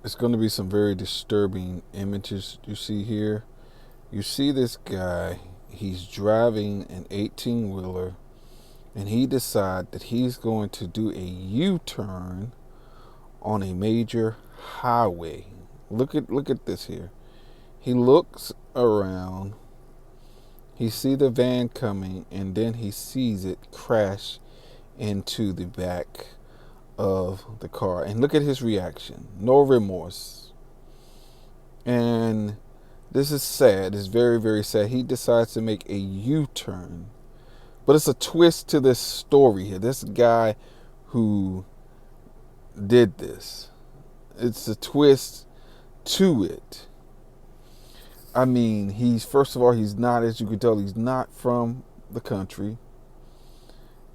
It's going to be some very disturbing images you see here. You see this guy, he's driving an 18-wheeler, and he decides that he's going to do a U-turn on a major highway. Look at this here. He looks around, he sees the van coming, and then he sees it crash into the back of the car. And look at his reaction. No remorse. And this is sad. It's very, very sad. He decides to make a U-turn. But it's a twist to this story here. This guy who did this. It's a twist to it. I mean, first of all, he's not, as you can tell, he's not from the country.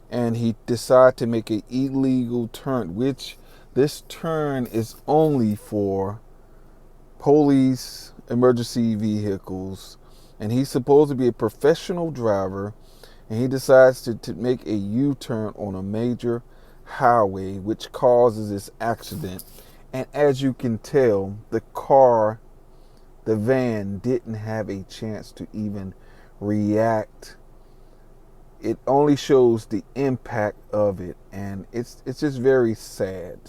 And he decided to make an illegal turn, which this turn is only for police emergency vehicles. And he's supposed to be a professional driver. And he decides to make a U-turn on a major highway, which causes this accident. And as you can tell, the van didn't have a chance to even react. It only shows the impact of it, and it's just very sad.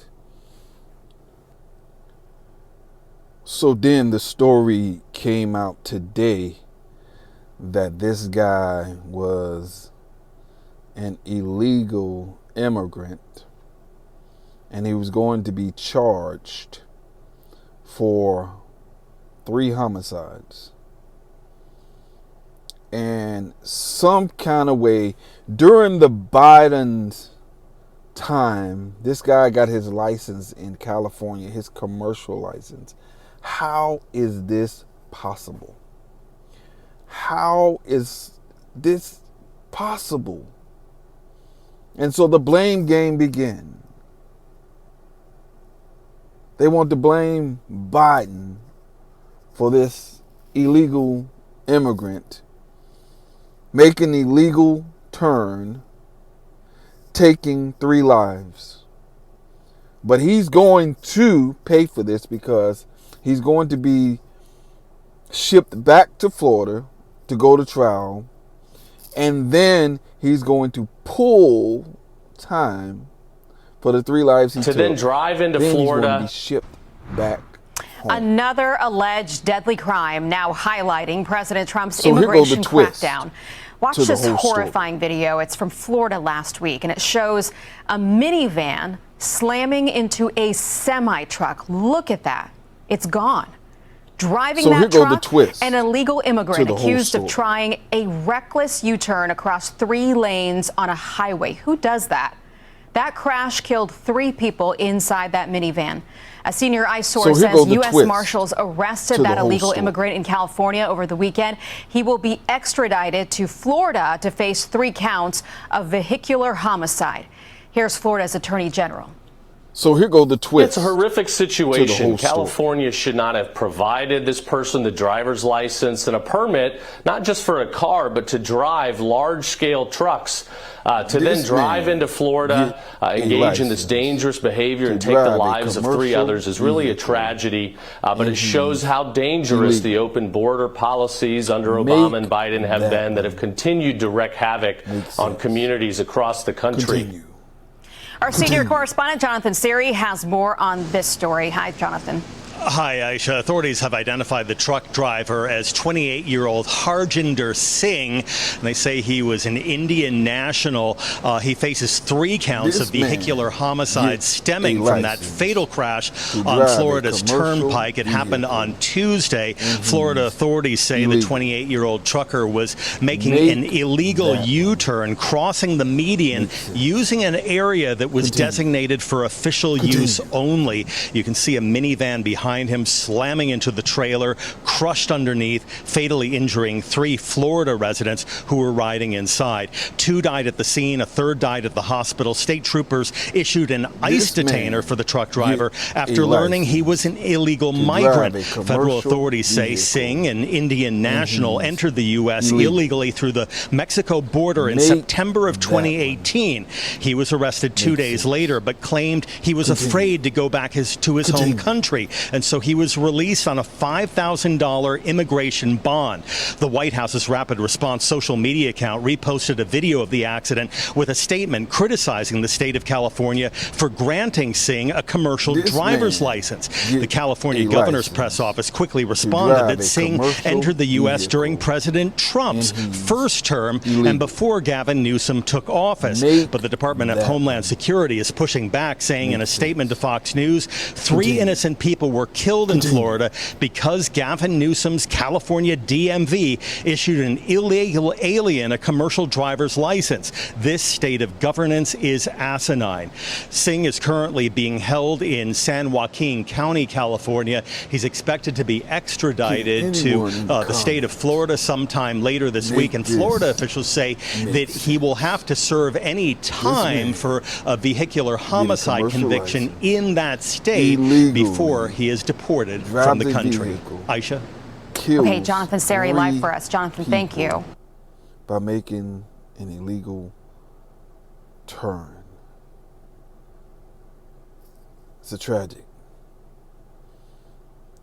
So then the story came out today that this guy was an illegal immigrant, and he was going to be charged for 3 homicides. And some kind of way, during the Biden's time, this guy got his license in California, his commercial license. How is this possible? How is this possible? And so the blame game began. They want to blame Biden for this illegal immigrant making an illegal turn, taking 3 lives. But he's going to pay for this because he's going to be shipped back to Florida to go to trial. And then he's going to pull time for the 3 lives he took. To then drive into Florida. He's going to be shipped back home. Another alleged deadly crime now highlighting President Trump's immigration crackdown. Watch this horrifying video. It's from Florida last week, and it shows a minivan slamming into a semi-truck. Look at that. It's gone. Driving that truck, an illegal immigrant accused of trying a reckless U-turn across 3 lanes on a highway. Who does that? That crash killed 3 people inside that minivan. A senior ICE source says U.S. Marshals arrested that illegal immigrant in California over the weekend. He will be extradited to Florida to face 3 counts of vehicular homicide. Here's Florida's Attorney General. So here goes the twist. It's a horrific situation. California should not have provided this person the driver's license and a permit, not just for a car, but to drive large-scale trucks. To then drive into Florida, engage in this dangerous behavior and take the lives of 3 others is really a tragedy. But it shows how dangerous the open border policies under Obama and Biden have been that have continued to wreak havoc on communities across the country. Our senior correspondent, Jonathan Siri, has more on this story. Hi, Jonathan. Hi, Aisha. Authorities have identified the truck driver as 28-year-old Harjinder Singh. And they say he was an Indian national. He faces 3 counts of vehicular homicide stemming from that fatal crash on Florida's Turnpike. It happened on Tuesday. Florida authorities say the 28-year-old trucker was making an illegal U-turn, crossing the median, using an area that was designated for official use only. You can see a minivan behind behind him, slamming into the trailer, crushed underneath, fatally injuring 3 Florida residents who were riding inside. 2 died at the scene, a 3rd died at the hospital. State troopers issued an ICE detainer for the truck driver after learning he was an illegal migrant. Federal authorities say Singh, an Indian national, entered the U.S. illegally through the Mexico border in September of 2018. He was arrested 2 days later, but claimed he was afraid to go back to his home country, and so he was released on a $5,000 immigration bond. The White House's Rapid Response social media account reposted a video of the accident with a statement criticizing the state of California for granting Singh a commercial driver's license. The California governor's press office quickly responded that Singh entered the U.S. during President Trump's first term and before Gavin Newsom took office. But the Department of Homeland Security is pushing back, saying in a statement to Fox News, 3 innocent people were killed in Florida because Gavin Newsom's California DMV issued an illegal alien a commercial driver's license. This state of governance is asinine. Singh is currently being held in San Joaquin County, California. He's expected to be extradited to the state of Florida sometime later this week, and Florida officials say that he will have to serve any time for a vehicular homicide conviction in that state before he is deported from the country. Aisha? Okay, Jonathan Serrie live for us. Jonathan, thank you. By making an illegal turn. It's tragic.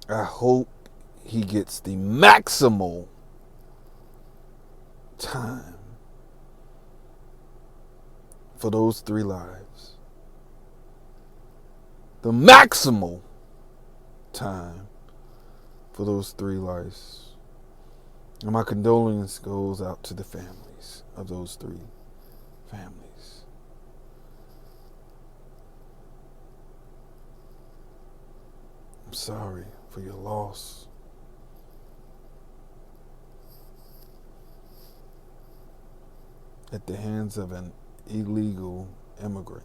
I hope he gets the maximal time for those 3 lives. The maximal time for those 3 lives. And my condolence goes out to the families of those 3 families. I'm sorry for your loss. At the hands of an illegal immigrant.